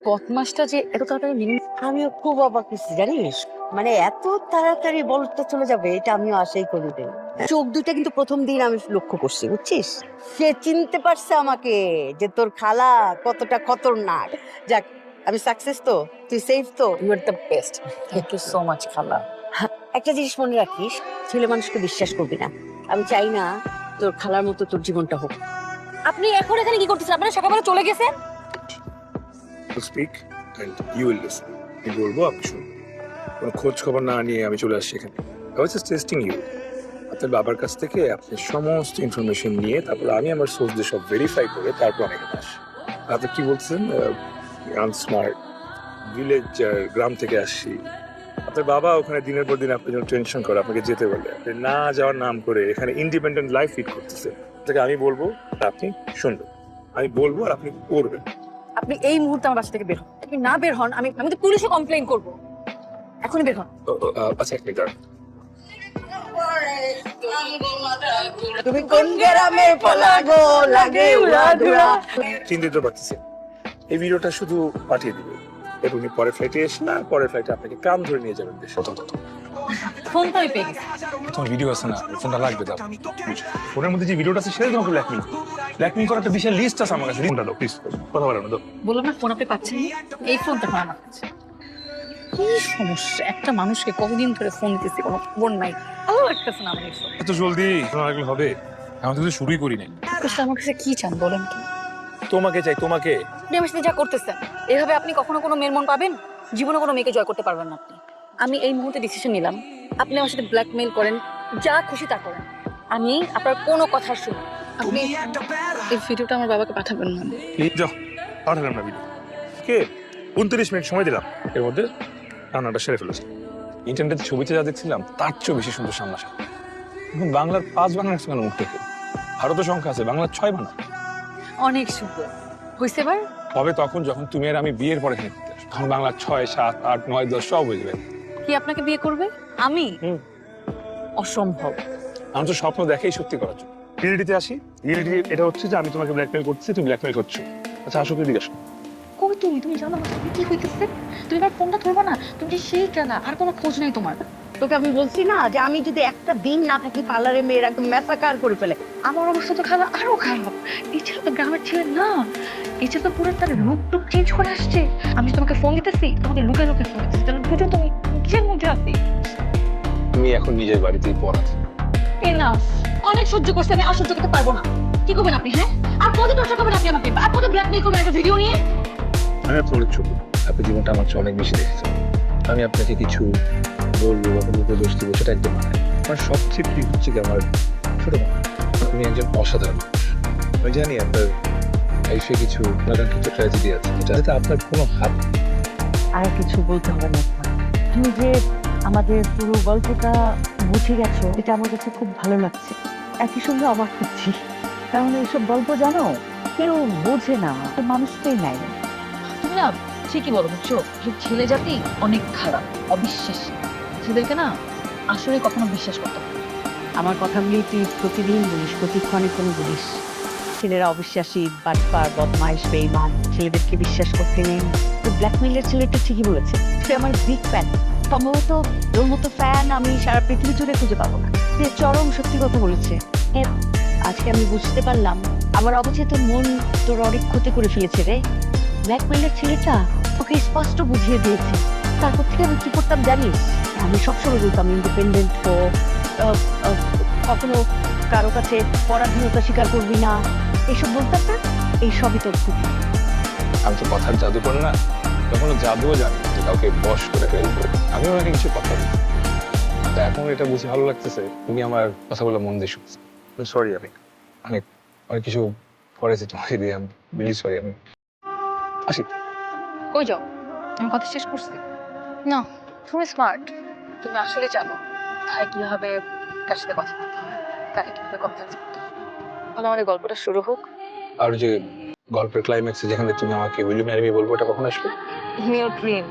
বদমাসটা যে এত তাড়াতাড়ি মিনিং। আমিও খুব অবাক হচ্ছি জানিস, মানে এত তাড়াতাড়ি বলতে চলে যাবে এটা আমিও আশাই করি নাই। চোখ দুইটা কিন্তু প্রথম দিন আমি লক্ষ্য করছি, বুঝছিস? সে চিনতে পারছে আমাকে যে তোর খালা কতটা খতরনাক। যাক, আমি সাকসেস তো, তুই সেফ তো। You are the best. Thank you so much খালা। একটা জিনিস মনে রাখিস, ছেলে মানুষকে বিশ্বাস করবি না। আমি চাই না তোর খালার মতো তোর জীবনটা হোক। আপনি এখন এখানে কি করতেছেন? আপনারা সকালবেলা চলে গেছেন। To speak and you will listen. আমি বলবো আপনি শুনুন। কোনো খোঁজ খবর না নিয়ে আমি চলে আসছি এখানে। I was just testing you. আপনার বাবার কাছ থেকে আপনি সমস্ত ইনফরমেশন নিয়ে তারপর আমি আমার সোর্স দিয়ে সব ভেরিফাই করে তারপর আমি এখানে আসি। আপনি কি বলছেন? আনস্মার্ট ভিলেজ গ্রাম থেকে আসছি। আপনার বাবা ওখানে দিনের পর দিন আপনার জন্য টেনশন করে আপনাকে যেতে বলে, আপনি না যাওয়ার নাম করে এখানে ইন্ডিপেন্ডেন্ট লাইফ লিড করতেছে। আপনাকে আমি বলবো আর আপনি শুনবেন, আমি বলবো আর আপনি করবেন। আপনি এই মুহূর্তে আমার বাসা থেকে বের হন। আপনি না বের হন, আমি তো পুলিশে কমপ্লেইন করব। এখনই বের হন। আচ্ছা এক মিনিট দাঁড়ান। তুমি কোন গ্রামে পলাগো লাগে উড়াধুরা। চিন্তিত পারতেছি, এই ভিডিওটা শুধু পাঠিয়ে দিবে, এর উনি পরের ফ্লাইটে এসে না পরের ফ্লাইটে আপনাকে কান ধরে নিয়ে যাবেন দেশে। ফোন তো আমি পেয়ে গেছি। তোমার ভিডিও আছে না, ফোনটা লাগবে দাও। ফোনের মধ্যে যে ভিডিওটা আছে সেটা তোমাকে ব্ল্যাকমেইল করার একটা বিশাল লিস্ট আছে আমার কাছে। ফোনটা দাও প্লিজ, কথা বলো না দাও। বললাম না ফোন আপনি পাচ্ছেন না, এই ফোনটা এখন আমার কাছে। কি সমস্যা? একটা মানুষকে কতদিন ধরে ফোন দিতেছি, কোনো খবর নাই। ভালো লাগতেছে না আমার এই ফোন। এত জলদি না লাগলে হবে? আমি তো কিছু শুরুই করি নাই। আমার কাছে কি চান বলেন তো? তোমাকে চাই, তোমাকে। আপনি আমার সাথে যা করতেছেন, এভাবে আপনি কখনো কোনো মেয়ের মন পাবেন? জীবনে কোনো মেয়েকে জয় করতে পারবেন না আপনি। আমি এই মুহূর্তে ডিসিশন নিলাম, আপনি আমার সাথে ব্ল্যাকমেইল করেন, যা খুশি তা করেন, আমি আপনার কোনো কথা শুনি। আপনি এই ভিডিওটা আমার বাবাকে পাঠাবেন না। প্লিজ যাও, পাঠালাম না ভিডিও। কে 29 মিনিট সময় দিলাম, এর মধ্যে রান্নাটা সেরে ফেলেছি। ইন্টারনেটে ছবিতে যা দেখছিলাম তার চেয়েও বেশি সুন্দর সামনাসামনি। এখন বাংলার 5 বানান আছে কেন মুখ থেকে? ভারতের সংখ্যা আছে, বাংলার 6 বানান। অনেক সুন্দর হয়েছে। এবার হবে তখন যখন তুমি আর আমি বিয়ের পরে এখানে ঘুরতে আসবো। তখন বাংলা 6, 7, 8, 9, 10 সব হয়ে যাবে। কি আপনাকে বিয়ে করবে? আমি? অসম্ভব। আমি তো স্বপ্ন দেখেই সত্যি করার জন্য। রিয়েলিটিতে আসি। রিয়েলিটি এটা হচ্ছে যে আমি তোমাকে ব্ল্যাকমেইল করতেছি, তুমি ব্ল্যাকমেইল করছো। আচ্ছা আসো, তুই জিজ্ঞাসা। কই তুমি জানো না কি হইতেছে? তুমি আর ফোনটা ধরবা না? তুমি যে সেই কেনা, আর কোনো খোঁজ নেই তোমার। তোকে আমি বলছি না যে আমি যদি একটা দিন না থাকি পার্লারে মেয়ের একদম ম্যাসাকার করে ফেলে। আমার অবস্থা তো খারাপ, আরো খারাপ। এই ছেলে তো গ্রামের ছেলে না, এই ছেলে তো পুরো তার লুক টুক চেঞ্জ করে আসছে। আমি তোমাকে ফোন দিতেছি, তোমাকে লুকে লুকে ফোন দিতেছি, তাহলে বুঝো তুমি কিসের মধ্যে আছি। তুমি এখন নিজের বাড়িতেই পড়া। এনাফ, অনেক সহ্য করছি, আমি আর সহ্য করতে পারবো না। কি করবেন আপনি? হ্যাঁ, আর কত টর্চার করবেন আপনি আমাকে? আর কত ব্ল্যাকমেইল করবেন একটা ভিডিও নিয়ে? আমি আপনার অনেক ছোট, আপনি জীবনটা আমার চেয়ে অনেক বেশি দেখেছেন। আমি আপনাকে কিছু বলবো বা কোনো দোষ দিব সেটা একদম না। আমার সবচেয়ে প্রিয় হচ্ছে কি আমার ছোট মা। আপনি একজন অসাধারণ মানুষ। আমি জানি আপনার লাইফে কিছু নানান ট্র্যাজেডি আছে যাতে আপনার কোনো হাত নেই। আর কিছু বলতে হবে না। তুমি যে আমাদের পুরো গল্পটা বুঝে গেছো, এটা আমার কাছে খুব ভালো লাগছে। একই সঙ্গে অবাক হচ্ছি, কারণ এইসব গল্প জানো কেউ বোঝে না, মানুষটাই নাই। তুমি না ঠিকই বলো, বুঝছো? ছেলে জাতি অনেক খারাপ, অবিশ্বাসী। ছেলেদেরকে না আসলে কখনো বিশ্বাস করতে হবে। আমার কথাগুলি তুই প্রতিদিন বলিস, প্রতিক্ষণে কোনো বলিস। ছেলেরা অবিশ্বাসী, বাটপার, বদমাইশ, বেঈমান, ছেলেদেরকে বিশ্বাস করতে নেই। তো ব্ল্যাকমেইলের ছেলেটা ঠিকই বলেছে, সে আমার বিগ ফ্যান। সম্ভবত ওর মতো ফ্যান আমি সারা পৃথিবী জুড়ে খুঁজে পাবো না। সে চরম সত্যি কথা বলেছে। আজকে আমি বুঝতে পারলাম আমার অবচেতন মন তোর অনেক ক্ষতি করে ফেলেছে রে। ব্ল্যাকমেইলের ছেলেটা ওকে স্পষ্ট বুঝিয়ে দিয়েছে। তারপর থেকে আমি কি করতাম জানিস? আমি সবসময় বলতাম ইন্ডিপেন্ডেন্ট তো, কখনো কারো কাছে পরাধীনতা স্বীকার করবি না, এইসব বলতাম না। এই সবই তোর ক্ষতি। আমি তো কথার জাদু করি না, কখনো জাদুও জানি না যে কাউকে বশ করে ফেলবো। আমিও অনেক কিছু কথা বলি, তো এখন এটা বুঝে ভালো লাগতেছে তুমি আমার কথাগুলো মন দিয়ে শুনছো। সরি, আমি অনেক অনেক কিছু করেছি তোমাকে দিয়ে, আমি ভেরি সরি। আমি আসি। কই যাও? আমি কথা শেষ করছি না। তুমি স্মার্ট, তুমি আসলে জানো তাই কিভাবে কার সাথে কথা বলতে হয়, তাকে কিভাবে কথা বলতে হয়। তাহলে আমাদের গল্পটা শুরু হোক। আর যে গল্পের ক্লাইম্যাক্সে যেখানে তুমি আমাকে উইল ইউ ম্যারি মি বলবো, ওটা কখন আসবে? In your dream.